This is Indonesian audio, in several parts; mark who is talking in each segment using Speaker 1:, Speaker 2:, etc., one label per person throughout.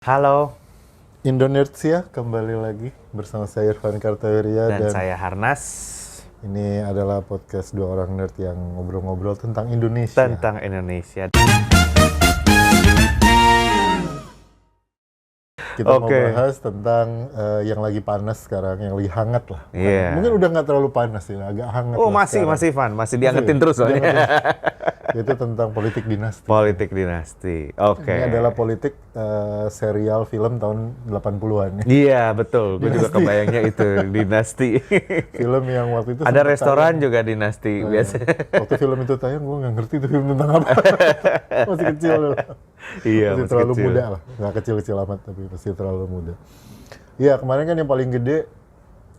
Speaker 1: Halo,
Speaker 2: Indonesia kembali lagi bersama saya Irfan Kartawirya
Speaker 1: dan saya Harnas
Speaker 2: ini adalah podcast dua orang nerd yang ngobrol-ngobrol tentang Indonesia.
Speaker 1: tentang Indonesia.
Speaker 2: Kita mau bahas tentang yang lagi panas sekarang, yang lagi hangat lah.
Speaker 1: Iya.
Speaker 2: Mungkin udah nggak terlalu panas ya, agak hangat.
Speaker 1: Oh
Speaker 2: lah
Speaker 1: masih
Speaker 2: sekarang.
Speaker 1: Van, masih diangetin terus soalnya.
Speaker 2: Itu tentang politik dinasti.
Speaker 1: Politik dinasti, oke.
Speaker 2: Ini adalah politik serial film tahun 80-an.
Speaker 1: Iya betul, gue juga
Speaker 2: Dinasti.
Speaker 1: kebayangnya itu dinasti.
Speaker 2: Film yang waktu itu
Speaker 1: Ada
Speaker 2: sempat
Speaker 1: restoran
Speaker 2: tayang.
Speaker 1: juga dinasti biasa.
Speaker 2: Waktu film itu tayang, gue nggak ngerti itu film tentang apa. Masih kecil loh.
Speaker 1: Iya,
Speaker 2: Masih
Speaker 1: masih
Speaker 2: terlalu
Speaker 1: kecil.
Speaker 2: muda lah, nggak kecil-kecil amat tapi masih terlalu muda. Iya, kemarin kan yang paling gede,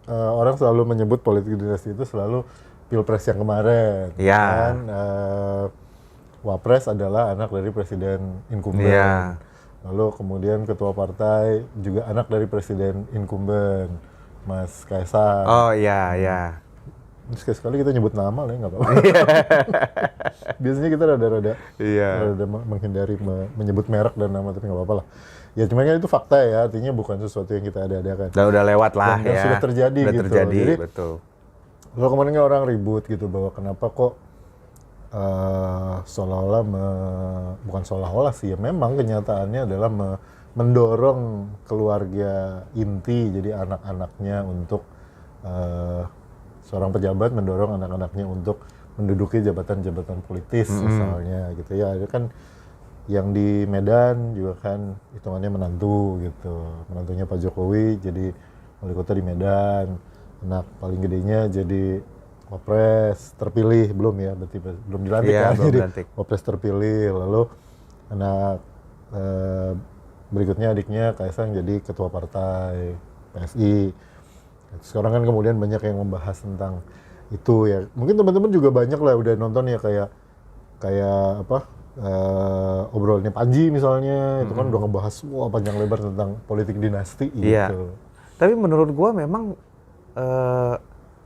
Speaker 2: orang selalu menyebut politik dinasti itu selalu pilpres yang kemarin.
Speaker 1: Iya.
Speaker 2: Kan, Wapres adalah anak dari presiden incumbent.
Speaker 1: Iya.
Speaker 2: Lalu kemudian ketua partai juga anak dari presiden incumbent, Mas Kaisang.
Speaker 1: Oh iya, iya.
Speaker 2: Sekali-sekali kita nyebut nama lah, ya, nggak apa-apa. Biasanya kita rada-rada
Speaker 1: Iya.
Speaker 2: menghindari menyebut merek dan nama, tapi nggak apa-apa lah. Ya cuman kan itu fakta ya, artinya bukan sesuatu yang kita ada-adakan.
Speaker 1: Udah lewat lah
Speaker 2: Dan
Speaker 1: ya.
Speaker 2: sudah terjadi
Speaker 1: Udah
Speaker 2: gitu.
Speaker 1: terjadi,
Speaker 2: Jadi,
Speaker 1: betul.
Speaker 2: kalau kemarin kan orang ribut gitu bahwa kenapa kok seolah-olah, bukan seolah-olah sih, ya memang kenyataannya adalah mendorong keluarga inti, jadi anak-anaknya untuk seorang pejabat mendorong anak-anaknya untuk menduduki jabatan-jabatan politis misalnya gitu ya. Itu kan yang di Medan juga kan hitungannya menantu gitu, menantunya Pak Jokowi jadi wali kota di Medan, anak paling gedenya jadi Wapres terpilih, belum ya, berarti belum dilantik
Speaker 1: Iya,
Speaker 2: kan,
Speaker 1: belum
Speaker 2: jadi
Speaker 1: dilantik.
Speaker 2: Wapres terpilih, lalu anak berikutnya adiknya Kaisang jadi ketua partai PSI. Sekarang kan kemudian banyak yang membahas tentang itu ya. Mungkin teman-teman juga banyak lah udah nonton ya, kayak apa, obrolannya Panji misalnya, itu kan udah ngebahas panjang lebar tentang politik dinasti
Speaker 1: Iya.
Speaker 2: gitu.
Speaker 1: Tapi menurut gua memang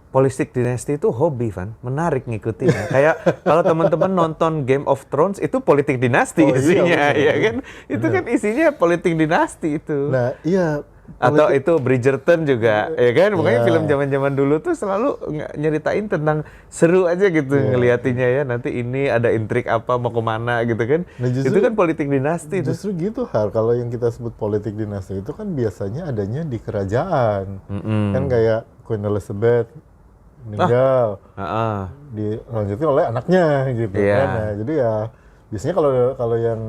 Speaker 1: politik dinasti itu hobi, Van. Menarik ngikutinnya. Kayak kalau teman-teman nonton Game of Thrones itu politik dinasti
Speaker 2: Oh, iya,
Speaker 1: isinya,
Speaker 2: betul.
Speaker 1: ya kan? Itu kan isinya politik dinasti itu.
Speaker 2: Nah, iya.
Speaker 1: Atau itu Bridgerton juga, ya kan? Makanya
Speaker 2: Iya.
Speaker 1: film zaman-zaman dulu tuh selalu nyeritain tentang seru aja gitu ngeliatinnya ya. Nanti ini ada intrik apa, mau kemana gitu kan.
Speaker 2: Nah,
Speaker 1: Itu kan politik dinasti tuh.
Speaker 2: Justru gitu, Har. Kalau yang kita sebut politik dinasti itu kan biasanya adanya di kerajaan. Kan kayak Queen Elizabeth meninggal,
Speaker 1: Heeh.
Speaker 2: dilanjutin oleh anaknya gitu
Speaker 1: Iya.
Speaker 2: kan. Nah, jadi ya biasanya kalau yang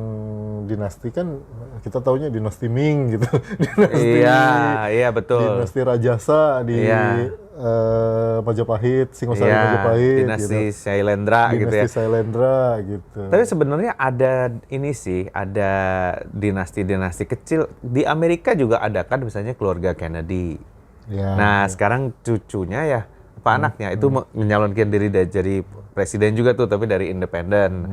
Speaker 2: dinasti kan kita taunya dinasti Ming gitu. Dinasti
Speaker 1: Iya, iya betul.
Speaker 2: Dinasti Rajasa di
Speaker 1: Iya.
Speaker 2: Majapahit, Singosari
Speaker 1: Iya,
Speaker 2: Majapahit
Speaker 1: dinasti
Speaker 2: gitu.
Speaker 1: Sailendra gitu ya.
Speaker 2: Dinasti Sailendra gitu.
Speaker 1: Tapi sebenarnya ada ini sih, ada dinasti-dinasti kecil di Amerika juga ada kan, misalnya keluarga Kennedy.
Speaker 2: Ya,
Speaker 1: Nah, sekarang cucunya ya, apa anaknya itu menyalonkan diri jadi presiden juga tuh, tapi dari independen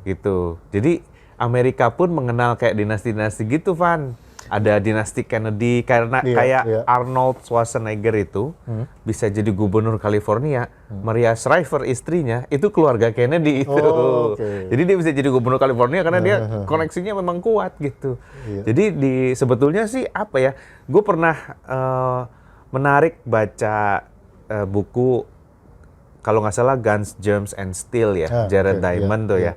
Speaker 1: gitu. Jadi Amerika pun mengenal kayak dinasti-dinasti gitu, Van. Ada dinasti Kennedy karena
Speaker 2: Iya,
Speaker 1: kayak
Speaker 2: iya.
Speaker 1: Arnold Schwarzenegger itu bisa jadi gubernur California. Maria Shriver istrinya itu keluarga Kennedy itu.
Speaker 2: Oh, oke.
Speaker 1: Jadi dia bisa jadi gubernur California karena dia koneksinya memang kuat gitu.
Speaker 2: Iya.
Speaker 1: Jadi sebetulnya sih apa ya? Gue pernah menarik baca buku, kalau nggak salah Guns, Germs and Steel ya, Jared
Speaker 2: oke,
Speaker 1: Diamond
Speaker 2: iya,
Speaker 1: tuh
Speaker 2: iya,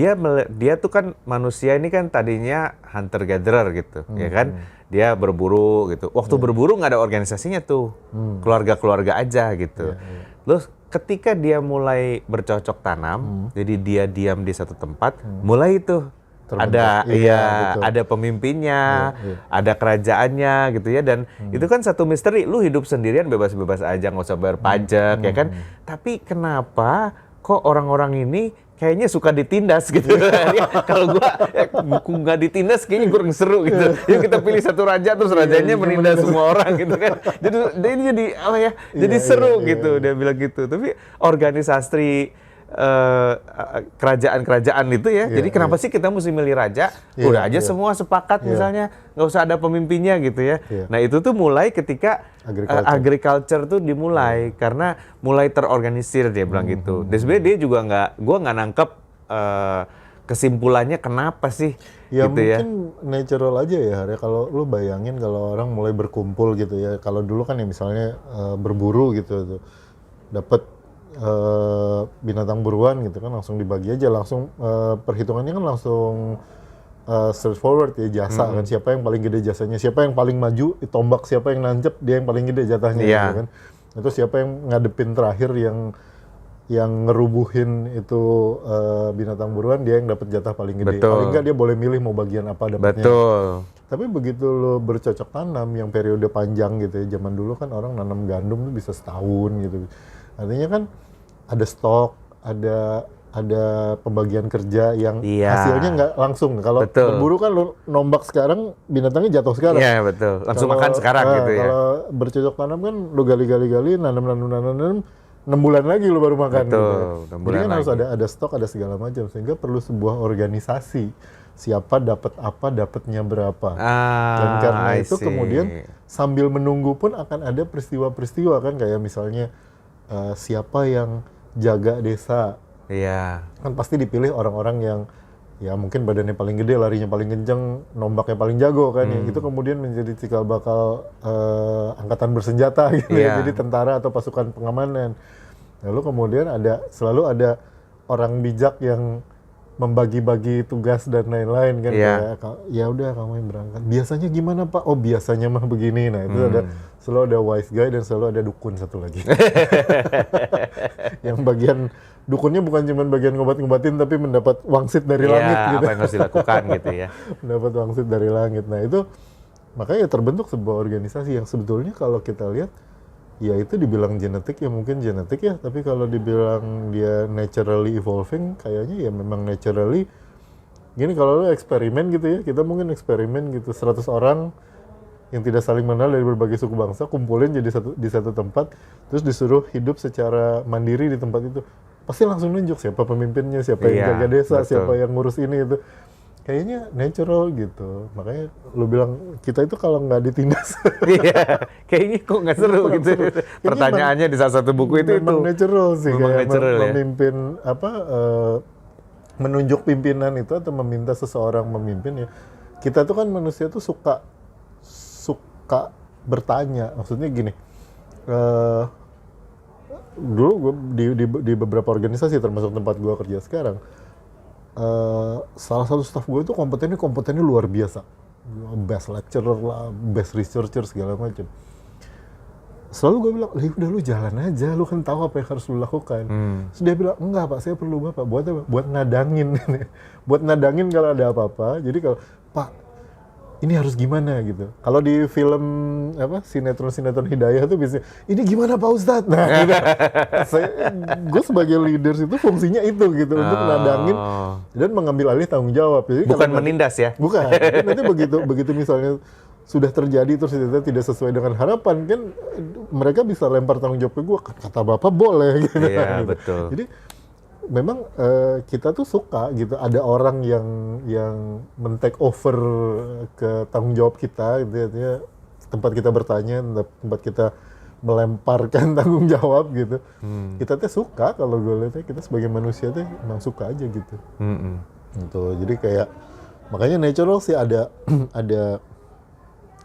Speaker 1: ya. Dia tuh kan manusia ini kan tadinya hunter gatherer gitu, ya kan. Dia berburu gitu. Waktu berburu nggak ada organisasinya tuh, keluarga-keluarga aja gitu. Terus ketika dia mulai bercocok tanam, jadi dia diam di satu tempat, mulai itu ada
Speaker 2: Terbentuk. Iya, betul.
Speaker 1: ada pemimpinnya,
Speaker 2: Iya.
Speaker 1: ada kerajaannya gitu ya, dan itu kan satu misteri. Lu hidup sendirian bebas-bebas aja, nggak usah bayar pajak ya kan. Tapi kenapa kok orang-orang ini kayaknya suka ditindas gitu? Ya, kalau gua buku nggak ditindas kayaknya kurang seru gitu. Yuk kita pilih satu raja terus rajanya menindas semua orang gitu kan. Jadi jadi apa ya? Jadi
Speaker 2: Iya,
Speaker 1: seru
Speaker 2: iya,
Speaker 1: gitu, dia bilang gitu. Tapi organisasi kerajaan-kerajaan itu ya, jadi kenapa sih kita mesti milih raja?
Speaker 2: Iya,
Speaker 1: Udah aja
Speaker 2: iya.
Speaker 1: semua sepakat misalnya, nggak usah ada pemimpinnya gitu ya.
Speaker 2: Iya.
Speaker 1: Nah itu tuh mulai ketika agriculture tuh dimulai, karena mulai terorganisir, dia bilang gitu. Dan sebenarnya dia juga gua nggak nangkep kesimpulannya kenapa sih
Speaker 2: Ya
Speaker 1: gitu ya.
Speaker 2: mungkin natural aja ya, Har. Kalau lu bayangin kalau orang mulai berkumpul gitu ya. Kalau dulu kan ya misalnya berburu gitu tuh. Dapat binatang buruan gitu kan langsung dibagi aja, langsung perhitungannya kan langsung straightforward ya, jasa kan, siapa yang paling gede jasanya, siapa yang paling maju, tombak siapa yang nancep, dia yang paling gede jatahnya
Speaker 1: Iya.
Speaker 2: gitu kan. Itu siapa yang ngadepin terakhir yang ngerubuhin itu binatang buruan, dia yang dapat jatah paling gede.
Speaker 1: Betul.
Speaker 2: Paling enggak dia boleh milih mau bagian apa dapatnya.
Speaker 1: Betul.
Speaker 2: Tapi begitu lo bercocok tanam yang periode panjang gitu ya, zaman dulu kan orang nanam gandum tuh bisa setahun gitu. Artinya kan ada stok, ada pembagian kerja yang
Speaker 1: Iya.
Speaker 2: hasilnya nggak langsung. Kalau
Speaker 1: Betul.
Speaker 2: berburu kan lo nombak sekarang, binatangnya jatuh sekarang.
Speaker 1: Iya betul. Langsung makan sekarang gitu ya.
Speaker 2: Kalau bercocok tanam kan lo gali, nanam, 6 bulan lagi lo baru makan.
Speaker 1: Betul,
Speaker 2: Gitu.
Speaker 1: 6
Speaker 2: Jadi
Speaker 1: bulan
Speaker 2: kan harus
Speaker 1: lagi.
Speaker 2: ada stok, ada segala macam, sehingga perlu sebuah organisasi. Siapa dapat apa, dapatnya berapa. Dan karena
Speaker 1: I
Speaker 2: itu
Speaker 1: see.
Speaker 2: kemudian sambil menunggu pun akan ada peristiwa-peristiwa kan, kayak misalnya siapa yang jaga desa.
Speaker 1: Iya.
Speaker 2: Kan pasti dipilih orang-orang yang ya mungkin badannya paling gede, larinya paling kenceng, nombaknya paling jago kan. Yang itu kemudian menjadi cikal bakal angkatan bersenjata gitu ya.
Speaker 1: Iya.
Speaker 2: Jadi tentara atau pasukan pengamanan. Lalu kemudian selalu ada orang bijak yang membagi-bagi tugas dan lain-lain kan.
Speaker 1: Iya.
Speaker 2: Kayak, ya udah kamu yang berangkat. Biasanya gimana Pak? Oh biasanya mah begini. Nah itu selalu ada wise guy dan selalu ada dukun satu lagi. Yang bagian dukunnya bukan cuma bagian ngobat-ngobatin, tapi mendapat wangsit dari langit
Speaker 1: Iya,
Speaker 2: gitu.
Speaker 1: apa yang harus dilakukan gitu ya.
Speaker 2: Mendapat wangsit dari langit. Nah itu makanya terbentuk sebuah organisasi yang sebetulnya kalau kita lihat ya itu dibilang genetik ya mungkin genetik ya, tapi kalau dibilang dia naturally evolving kayaknya ya memang naturally. Gini, kalau lu eksperimen gitu ya, kita mungkin eksperimen gitu 100 orang yang tidak saling mengenal dari berbagai suku bangsa kumpulin jadi di satu tempat, terus disuruh hidup secara mandiri di tempat itu, pasti langsung nunjuk siapa pemimpinnya, siapa yang
Speaker 1: Iya,
Speaker 2: jaga desa,
Speaker 1: betul.
Speaker 2: siapa yang ngurus ini itu. Kayaknya natural gitu. Makanya lu bilang kita itu kalau nggak ditindas
Speaker 1: Iya, kayaknya kok nggak seru
Speaker 2: kurang
Speaker 1: gitu.
Speaker 2: seru. Kayaknya
Speaker 1: Pertanyaannya di salah satu buku itu
Speaker 2: memang natural sih,
Speaker 1: Memang
Speaker 2: kayak
Speaker 1: natural ya.
Speaker 2: memimpin menunjuk pimpinan itu atau meminta seseorang memimpin ya. Kita tuh kan manusia tuh suka bertanya. Maksudnya gini, dulu gue di beberapa organisasi termasuk tempat gue kerja sekarang, salah satu staff gue itu kompetennya luar biasa, best lecturer lah, best researcher segala macam. Selalu gue bilang, udah lu jalan aja, lu kan tahu apa yang harus lu lakukan. Terus dia bilang, enggak Pak, saya perlu Bapak. Buat apa? Buat nadangin. Buat nadangin kalau ada apa-apa. Jadi kalau, Pak, ini harus gimana gitu. Kalau di film sinetron Hidayah tuh biasanya, ini gimana Pak Ustadz? Nah, gitu. Gue sebagai leaders itu fungsinya itu gitu, untuk nadangin dan mengambil alih tanggung jawab. Jadi
Speaker 1: bukan
Speaker 2: kalau
Speaker 1: menindas ya.
Speaker 2: bukan. Nanti begitu misalnya sudah terjadi terus ternyata tidak sesuai dengan harapan, kan mereka bisa lempar tanggung jawab ke gue, kata Bapak boleh gitu.
Speaker 1: Iya,
Speaker 2: Gitu.
Speaker 1: betul.
Speaker 2: Jadi memang kita tuh suka gitu ada orang yang men-take over ke tanggung jawab kita gitu, artinya tempat kita bertanya, tempat kita melemparkan tanggung jawab gitu. Kita tuh suka, kalau gue lihatnya kita sebagai manusia tuh emang suka aja gitu. Gitu. Jadi kayak makanya natural sih ada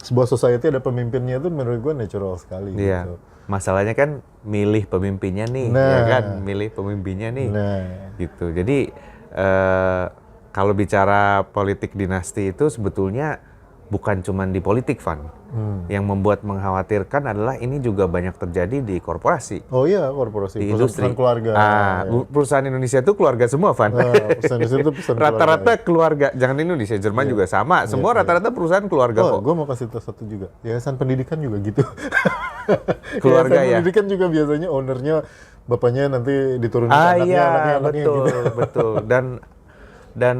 Speaker 2: sebuah society ada pemimpinnya itu menurut gue natural sekali.
Speaker 1: Iya.
Speaker 2: Gitu.
Speaker 1: Masalahnya kan milih pemimpinnya nih, ya kan? Milih pemimpinnya nih.
Speaker 2: Nah,
Speaker 1: Gitu. Jadi kalau bicara politik dinasti itu sebetulnya bukan cuma di politik, Van. Yang membuat mengkhawatirkan adalah ini juga banyak terjadi di korporasi,
Speaker 2: oh iya, korporasi,
Speaker 1: di industri.
Speaker 2: perusahaan keluarga.
Speaker 1: Perusahaan Indonesia itu keluarga semua, Van.
Speaker 2: Perusahaan Indonesia itu perusahaan
Speaker 1: Rata-rata keluarga, jangan Indonesia, Jerman juga sama. Semua rata-rata perusahaan keluarga
Speaker 2: Oh,
Speaker 1: kok.
Speaker 2: gue mau kasih tahu satu juga. Yayasan pendidikan juga gitu.
Speaker 1: Keluarga
Speaker 2: Yayasan
Speaker 1: ya?
Speaker 2: pendidikan juga biasanya ownernya bapaknya nanti diturunin ke anaknya,
Speaker 1: Iya,
Speaker 2: anaknya
Speaker 1: betul,
Speaker 2: gitu.
Speaker 1: betul. Dan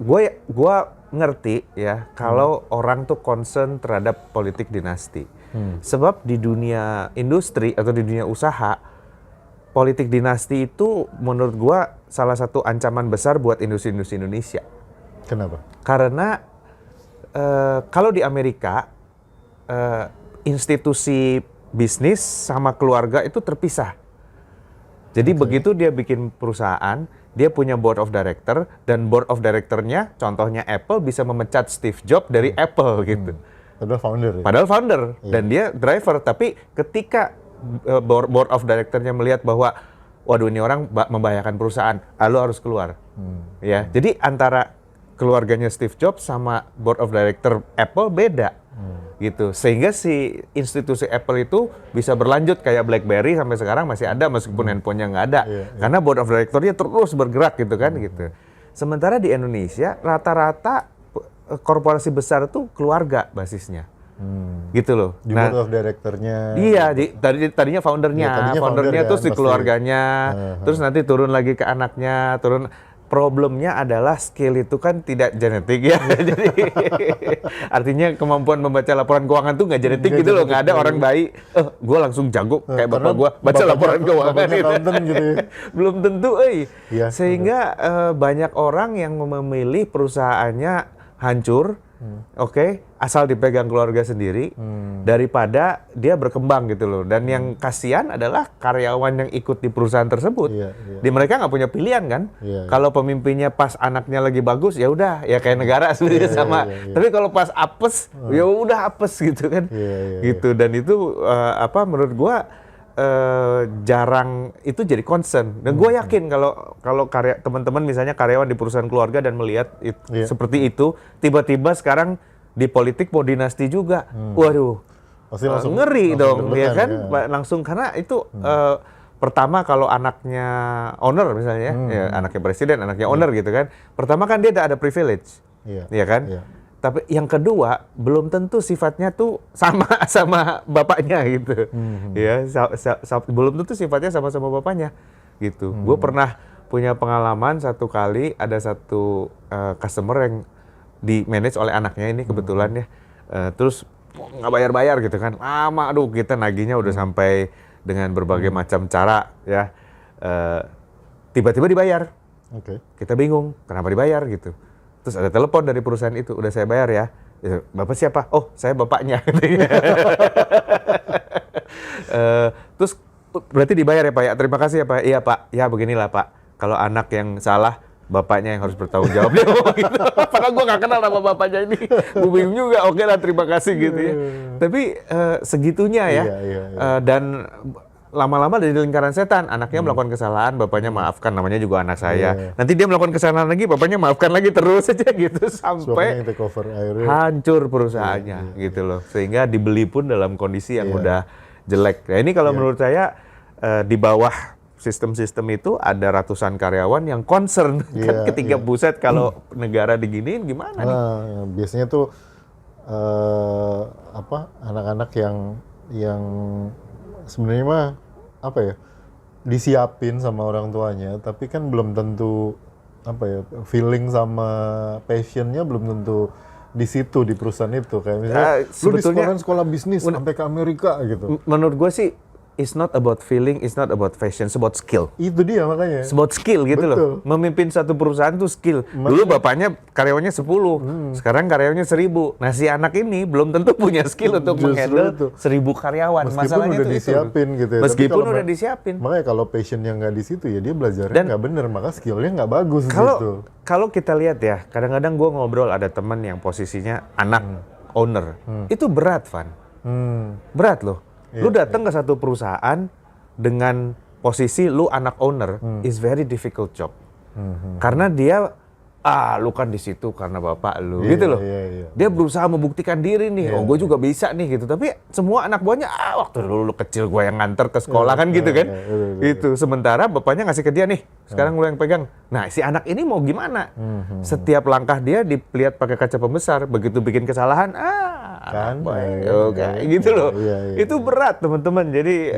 Speaker 1: gue ngerti ya kalau orang tuh concern terhadap politik dinasti. Sebab di dunia industri atau di dunia usaha, politik dinasti itu menurut gue salah satu ancaman besar buat industri-industri Indonesia.
Speaker 2: Kenapa?
Speaker 1: Karena kalau di Amerika institusi bisnis sama keluarga itu terpisah. Jadi begitu dia bikin perusahaan, dia punya board of director, dan board of directornya, contohnya Apple, bisa memecat Steve Jobs dari Apple gitu.
Speaker 2: Padahal founder ya?
Speaker 1: Padahal founder, dan dia driver. Tapi ketika board of directornya melihat bahwa, waduh ini orang membahayakan perusahaan, lo harus keluar. Ya, jadi antara keluarganya Steve Jobs sama board of director Apple beda. Gitu, sehingga si institusi Apple itu bisa berlanjut kayak BlackBerry sampai sekarang masih ada meskipun handphonenya nggak ada, karena board of directornya terus bergerak gitu kan gitu. Sementara di Indonesia rata-rata korporasi besar tuh keluarga basisnya, gitu loh.
Speaker 2: Di board of directornya.
Speaker 1: Iya, tadinya foundernya,
Speaker 2: tadinya
Speaker 1: foundernya
Speaker 2: founder
Speaker 1: terus
Speaker 2: kan,
Speaker 1: di
Speaker 2: pasti.
Speaker 1: keluarganya, terus nanti turun lagi ke anaknya, turun. Problemnya adalah skill itu kan tidak genetik ya, jadi artinya kemampuan membaca laporan keuangan tuh nggak genetik gitu loh, nggak ada orang bayi, gue langsung jago kayak bapak gue baca laporan keuangan gitu.
Speaker 2: Gitu ya.
Speaker 1: Belum tentu,
Speaker 2: Iya,
Speaker 1: sehingga banyak orang yang memilih perusahaannya hancur, oke, asal dipegang keluarga sendiri, daripada dia berkembang gitu loh. Dan yang kasihan adalah karyawan yang ikut di perusahaan tersebut. Di mereka nggak punya pilihan kan. Kalau pemimpinnya pas anaknya lagi bagus, ya udah, ya kayak negara sebenarnya sama. Tapi kalau pas apes, ya udah apes gitu kan. Gitu. Dan itu menurut gua jarang itu jadi concern. Dan gue yakin kalau teman-teman misalnya karyawan di perusahaan keluarga dan melihat seperti itu, tiba-tiba sekarang di politik mau dinasti juga, waduh, ngeri dong, ya kan? Langsung, karena itu pertama kalau anaknya owner misalnya, ya, anaknya presiden, anaknya owner gitu kan, pertama kan dia ada privilege, ya kan? Tapi yang kedua, belum tentu sifatnya tuh sama bapaknya gitu. Ya, belum tentu sifatnya sama bapaknya gitu. Gue pernah punya pengalaman satu kali, ada satu customer yang di manage oleh anaknya ini kebetulan ya. Terus nggak bayar-bayar gitu kan. Lama, aduh kita nagihnya udah sampai dengan berbagai macam cara ya. Tiba-tiba dibayar. Kita bingung, kenapa dibayar gitu. Terus ada telepon dari perusahaan itu, udah saya bayar ya. Bapak siapa? Oh, saya bapaknya. Terus berarti dibayar ya Pak ya? Terima kasih ya Pak. Iya Pak. Ya beginilah Pak. Kalau anak yang salah, bapaknya yang harus bertanggung jawab. Dia ngomong gitu. Padahal gue gak kenal nama bapaknya ini. Gue bingung juga. Oke lah, terima kasih gitu ya. Tapi segitunya ya. Dan lama-lama dari lingkaran setan, anaknya melakukan kesalahan, bapaknya maafkan, namanya juga anak saya. Nanti dia melakukan kesalahan lagi, bapaknya maafkan lagi, terus aja gitu sampai hancur perusahaannya gitu loh. Sehingga dibeli pun dalam kondisi yang udah jelek. Nah ini kalau menurut saya di bawah sistem-sistem itu ada ratusan karyawan yang concern kan ketika buset kalau negara diginiin gimana nih?
Speaker 2: Biasanya tuh anak-anak yang sebenarnya mah disiapin sama orang tuanya, tapi kan belum tentu feeling sama passionnya belum tentu di situ, di perusahaan itu. Kayak misalnya lu di sekolah bisnis sampai ke Amerika gitu.
Speaker 1: Menurut gue sih it's not about feeling, it's not about fashion, it's about skill.
Speaker 2: Itu dia makanya.
Speaker 1: It's about skill gitu loh. Memimpin satu perusahaan tuh skill. Dulu bapaknya karyawannya 10, sekarang karyawannya 1000. Nah si anak ini belum tentu punya skill untuk menghandle 1000 karyawan.
Speaker 2: Meskipun
Speaker 1: masalahnya
Speaker 2: udah disiapin gitu ya.
Speaker 1: Meskipun udah disiapin.
Speaker 2: Makanya kalau passionnya nggak di situ ya dia belajarnya nggak bener, maka skillnya nggak bagus gitu.
Speaker 1: Kalau kita lihat ya, kadang-kadang gue ngobrol ada teman yang posisinya anak owner. Itu berat, Van. Berat loh. Lu datang ke satu perusahaan dengan posisi lu anak owner is very difficult job. Karena dia lu kan di situ karena bapak lu gitu loh. Dia berusaha membuktikan diri nih. Gue juga bisa nih gitu. Tapi semua anak buahnya waktu dulu lu kecil gue yang nganter ke sekolah kan gitu kan. Itu sementara bapaknya ngasih ke dia nih. Sekarang lu yang pegang. Nah, si anak ini mau gimana? Setiap langkah dia dilihat pakai kaca pembesar, begitu bikin kesalahan
Speaker 2: kan
Speaker 1: kayak gitu loh. Itu berat teman-teman. Jadi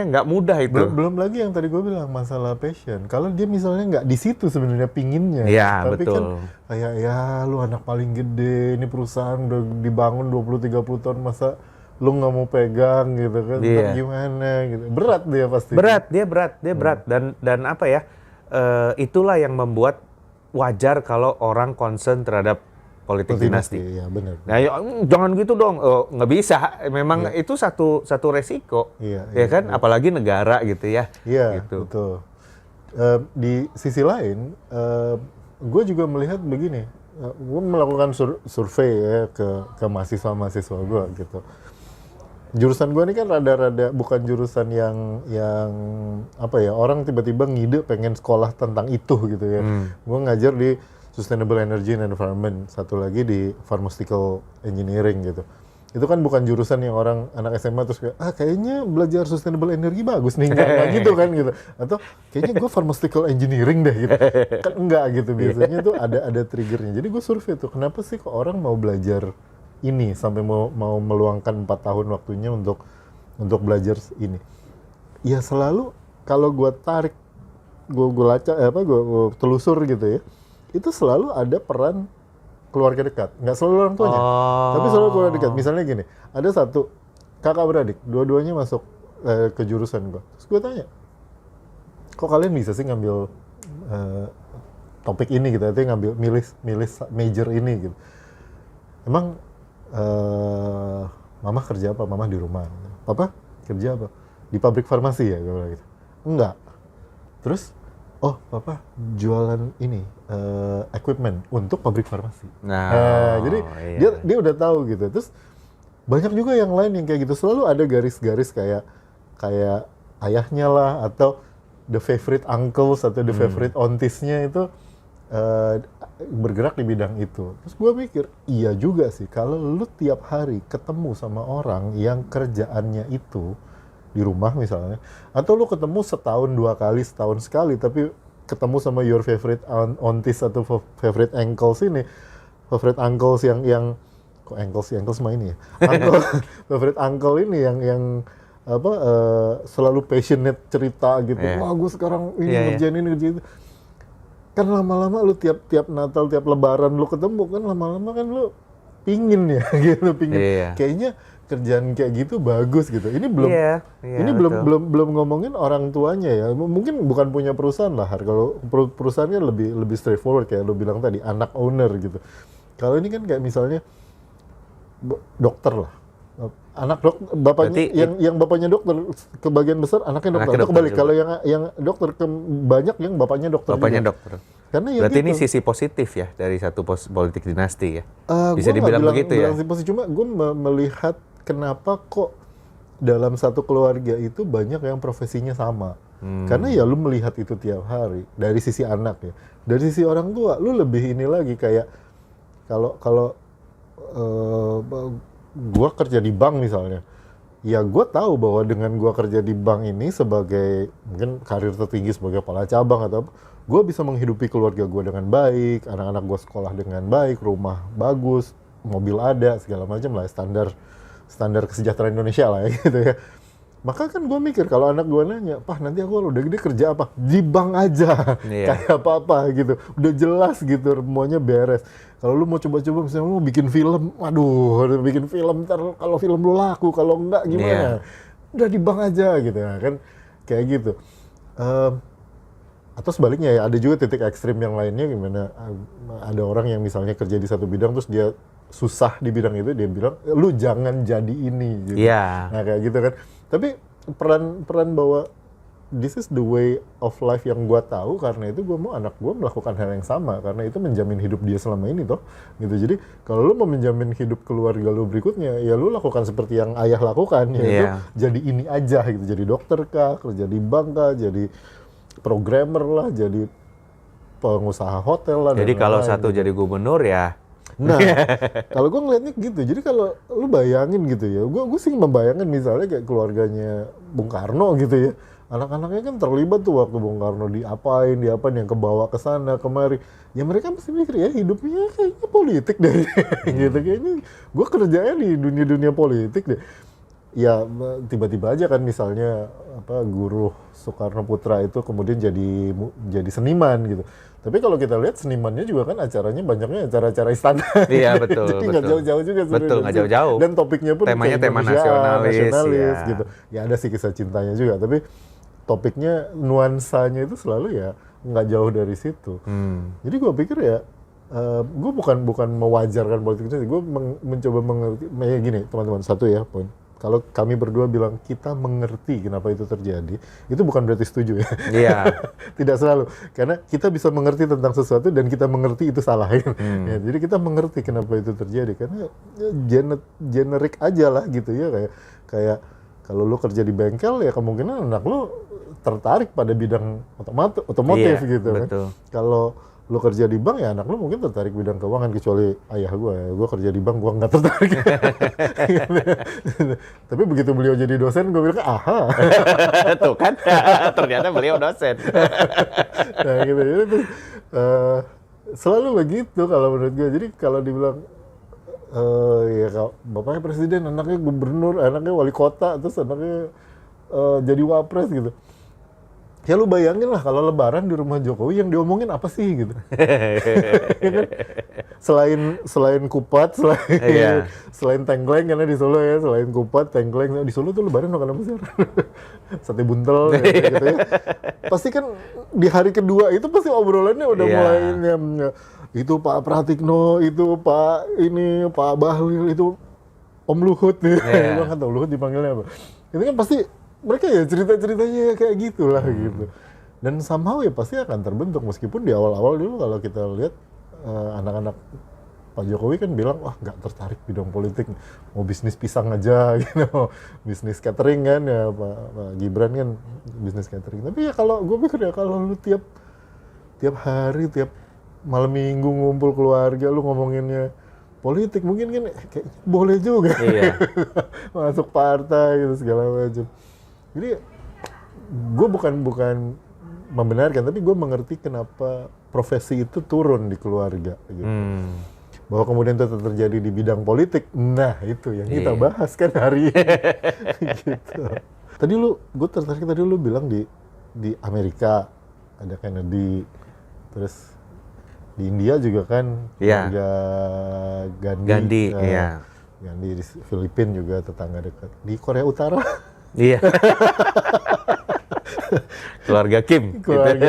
Speaker 1: nggak mudah itu.
Speaker 2: Belum lagi yang tadi gue bilang masalah passion. Kalau dia misalnya nggak di situ sebenarnya pinginnya.
Speaker 1: Ya,
Speaker 2: tapi
Speaker 1: betul.
Speaker 2: Kan kayak lu anak paling gede, ini perusahaan udah dibangun 20-30 tahun, masa lu nggak mau pegang gitu kan? Gimana gitu? Berat dia pasti.
Speaker 1: Dia berat. Dan apa ya? Itulah yang membuat wajar kalau orang concern terhadap politik dinasti.
Speaker 2: Iya, benar.
Speaker 1: Nah, jangan gitu dong. Nggak bisa. Memang itu satu resiko. Ya kan? Apalagi negara gitu ya.
Speaker 2: Iya,
Speaker 1: gitu.
Speaker 2: betul. Di sisi lain, gue juga melihat begini, gue melakukan survei ya ke mahasiswa gue gitu. Jurusan gue ini kan rada-rada bukan jurusan yang apa ya, orang tiba-tiba ngide pengen sekolah tentang itu gitu ya. Gue ngajar di Sustainable Energy and Environment, satu lagi di Pharmaceutical Engineering gitu. Itu kan bukan jurusan yang orang anak SMA terus kayak, kayaknya belajar sustainable energy bagus nih, nggak gitu kan gitu. Atau kayaknya gue pharmaceutical engineering deh gitu. Kan enggak gitu, biasanya tuh ada triggernya. Jadi gue survei tuh, kenapa sih kok orang mau belajar ini sampai mau meluangkan 4 tahun waktunya untuk belajar ini. Ya selalu kalau gue tarik, gue telusur gitu ya, itu selalu ada peran keluarga dekat, nggak selalu orang tuanya, tapi selalu keluarga dekat. Misalnya gini, ada satu kakak beradik, dua-duanya masuk ke jurusan gue. Terus gue tanya, kok kalian bisa sih ngambil topik ini gitu, artinya milih major ini gitu. Emang mama kerja apa? Mama di rumah. Papa kerja apa? Di pabrik farmasi ya, gue bilang gitu. Enggak. Terus, oh papa jualan ini equipment untuk pabrik farmasi. Jadi dia udah tahu gitu. Terus banyak juga yang lain yang kayak gitu. Selalu ada garis-garis kayak ayahnya lah, atau the favorite uncles atau the favorite aunties-nya itu bergerak di bidang itu. Terus gue mikir, iya juga sih, kalau lu tiap hari ketemu sama orang yang kerjaannya itu di rumah misalnya, atau lu ketemu setahun 2 kali, setahun sekali, tapi ketemu sama your favorite aunties atau favorite uncles ini, favorite uncles yang kok uncles mah ini ya, favorite uncle ini yang apa selalu passionate cerita gitu, wah gue sekarang ini ngerjain ini ngerjain itu. Kan lama-lama lu tiap Natal, tiap Lebaran lu ketemu, kan lama-lama kan lu pingin ya gitu, kayaknya kerjaan kayak gitu bagus gitu. Ini belum ngomongin orang tuanya ya. Mungkin bukan punya perusahaan lah. Kalau perusahaannya lebih straightforward kayak lu bilang tadi, anak owner gitu. Kalau ini kan kayak misalnya dokter lah. Anak bapaknya yang bapaknya dokter, kebagian besar anaknya dokter. Atau kebalik, kalau yang dokter banyak yang bapaknya dokter.
Speaker 1: Dokter. Karena ya berarti gitu. Ini sisi positif ya dari satu politik dinasti ya. Bisa dibilang begitu ya.
Speaker 2: Cuma gue melihat kenapa kok dalam satu keluarga itu banyak yang profesinya sama. Karena ya lu melihat itu tiap hari dari sisi anak ya. Dari sisi orang tua lu lebih ini lagi, kayak kalau gue kerja di bank misalnya, ya gue tahu bahwa dengan gue kerja di bank ini sebagai mungkin karir tertinggi sebagai kepala cabang atau apa, gue bisa menghidupi keluarga gue dengan baik, anak-anak gue sekolah dengan baik, rumah bagus, mobil ada, segala macam lah, standar kesejahteraan Indonesia lah ya gitu ya. Maka kan gue mikir, kalau anak gue nanya, "Pak, nanti aku udah gede kerja apa?" Di bank aja, kayak apa-apa gitu. Udah jelas gitu, semuanya beres. Kalau lu mau coba-coba misalnya mau bikin film, waduh, bikin film ntar kalau film lu laku, kalau enggak gimana? Udah di bank aja gitu kan, kayak gitu. Atau sebaliknya ya, ada juga titik ekstrim yang lainnya, gimana ada orang yang misalnya kerja di satu bidang terus dia susah di bidang itu, dia bilang, "Lu jangan jadi ini." Gitu. Nah kayak gitu kan. Tapi peran bahwa this is the way of life yang gue tahu, karena itu gue mau anak gue melakukan hal yang sama, karena itu menjamin hidup dia selama ini toh gitu. Jadi kalau lu mau menjamin hidup keluarga lu berikutnya, ya lu lakukan seperti yang ayah lakukan, yaitu jadi ini aja gitu, jadi dokter kah, kerja di bank kah, jadi programmer lah, jadi pengusaha hotel lah.
Speaker 1: Jadi kalau satu jadi gubernur ya.
Speaker 2: Nah, kalau gue ngeliatnya gitu. Jadi kalau lu bayangin gitu ya, gue sih membayangkan misalnya kayak keluarganya Bung Karno gitu ya. Anak-anaknya kan terlibat tuh waktu Bung Karno diapain yang kebawa ke sana kemari. Ya mereka mesti mikir ya, hidupnya kayaknya politik deh. Gitu, kayaknya gue kerjanya di dunia politik deh. Ya tiba-tiba aja kan misalnya guru Soekarno Putra itu kemudian jadi seniman gitu. Tapi kalau kita lihat senimannya juga kan acaranya banyaknya acara-acara istana.
Speaker 1: Iya betul.
Speaker 2: Jadi nggak jauh-jauh juga sebenarnya.
Speaker 1: Betul, nggak jauh-jauh.
Speaker 2: Dan topiknya pun
Speaker 1: temanya tema nasionalis
Speaker 2: gitu. Ya ada sih kisah cintanya juga, tapi topiknya nuansanya itu selalu ya nggak jauh dari situ. Jadi gue pikir ya, gue bukan mewajarkan politik itu, gue mencoba mengerti. Ya gini teman-teman, satu ya poin. kalau kami berdua bilang kita mengerti kenapa itu terjadi, itu bukan berarti setuju ya.
Speaker 1: Iya.
Speaker 2: Tidak selalu, karena kita bisa mengerti tentang sesuatu dan kita mengerti itu salah. Ya, jadi kita mengerti kenapa itu terjadi, karena generik aja lah gitu ya, kayak kalau lu kerja di bengkel ya kemungkinan anak lu tertarik pada bidang otomotif
Speaker 1: Iya,
Speaker 2: gitu kan.
Speaker 1: betul.
Speaker 2: Kalau lu kerja di bank ya anak lu mungkin tertarik bidang keuangan, kecuali ayah gua kerja di bank gua nggak tertarik. Tapi begitu beliau jadi dosen gua bilang aha.
Speaker 1: Tuh kan, ternyata beliau dosen.
Speaker 2: Nah gitu, jadi terus, selalu begitu kalau menurut gue. Jadi kalau dibilang ya kalau bapaknya presiden, anaknya gubernur, anaknya wali kota, terus anaknya jadi wapres gitu. Ya lu bayangin lah kalau lebaran di rumah Jokowi yang diomongin apa sih gitu. Ya kan? Selain kupat,
Speaker 1: Iya.
Speaker 2: selain tengkleng karena di Solo ya, selain kupat, tengkleng, di Solo tuh lebaran makan apa sih? Sate buntel gitu ya. Pasti kan di hari kedua itu pasti obrolannya udah
Speaker 1: Iya.
Speaker 2: mulai itu Pak Pratikno, itu Pak Bahlil, itu Om Luhut nih.
Speaker 1: Iya.
Speaker 2: Gua nggak tahu Luhut dipanggilnya apa. Itu kan pasti mereka ya cerita-ceritanya kayak gitulah gitu. Dan somehow ya pasti akan terbentuk, meskipun di awal-awal dulu kalau kita lihat anak-anak Pak Jokowi kan bilang, wah nggak tertarik bidang politik, mau bisnis pisang aja gitu, mau bisnis catering kan ya Pak Gibran kan bisnis catering. Tapi ya kalau gue pikir ya kalau lu tiap hari, tiap malam minggu ngumpul keluarga lu ngomonginnya politik, mungkin kan kayak boleh juga.
Speaker 1: Iya.
Speaker 2: Masuk partai gitu segala macam. Jadi gue bukan membenarkan, tapi gue mengerti kenapa profesi itu turun di keluarga gitu. Bahwa kemudian itu terjadi di bidang politik, nah itu yang kita bahas kan hari ini. Gitu. Tadi gue tertarik tadi lu bilang di Amerika ada Kennedy, terus di India juga kan
Speaker 1: Iya.
Speaker 2: keluarga
Speaker 1: Gandhi, iya.
Speaker 2: Gandhi di Filipina juga tetangga dekat. Di Korea Utara
Speaker 1: Iya. Keluarga Kim.
Speaker 2: keluarga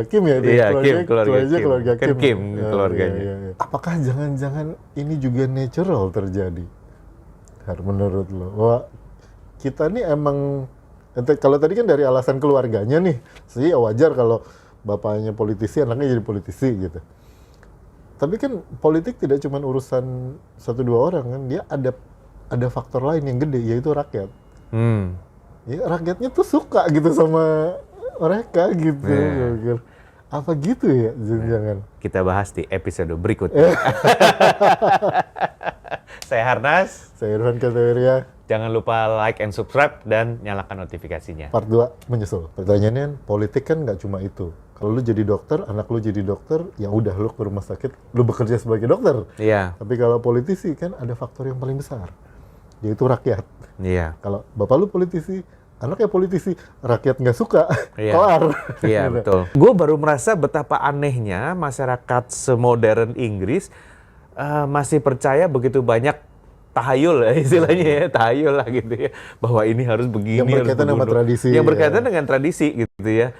Speaker 2: Kim ya,
Speaker 1: Iya, Kim, keluarga Kim.
Speaker 2: keluarga
Speaker 1: Kan
Speaker 2: Kim.
Speaker 1: Kim
Speaker 2: Ya,
Speaker 1: keluarganya.
Speaker 2: iya. Apakah jangan-jangan ini juga natural terjadi? Menurut lo, wah kita nih emang, kalau tadi kan dari alasan keluarganya nih, sih ya wajar kalau bapaknya politisi, anaknya jadi politisi gitu. Tapi kan politik tidak cuma urusan 1-2 orang kan, dia ada faktor lain yang gede, yaitu rakyat. Ya, rakyatnya tuh suka gitu sama mereka gitu.
Speaker 1: Nah.
Speaker 2: Apa gitu ya, jangan.
Speaker 1: Kita bahas di episode berikutnya. Saya Harnas.
Speaker 2: Saya Irfan Kateria.
Speaker 1: Jangan lupa like and subscribe dan nyalakan notifikasinya.
Speaker 2: Part 2 menyusul. Pertanyaannya, politik kan nggak cuma itu. Kalau lu jadi dokter, anak lu jadi dokter, ya udah lu ke rumah sakit, lu bekerja sebagai dokter.
Speaker 1: Iya.
Speaker 2: Tapi kalau politisi kan ada faktor yang paling besar, yaitu rakyat.
Speaker 1: Iya.
Speaker 2: Kalau bapak lu politisi, anaknya politisi, rakyat nggak suka,
Speaker 1: Iya.
Speaker 2: kelar.
Speaker 1: Iya, betul. Gue baru merasa betapa anehnya masyarakat semodern Inggris masih percaya begitu banyak tahayul ya, istilahnya ya, tahayul lah gitu ya, bahwa ini harus begini,
Speaker 2: Yang berkaitan
Speaker 1: harus
Speaker 2: sama
Speaker 1: begitu.
Speaker 2: tradisi,
Speaker 1: Yang
Speaker 2: ya.
Speaker 1: berkaitan dengan tradisi gitu ya.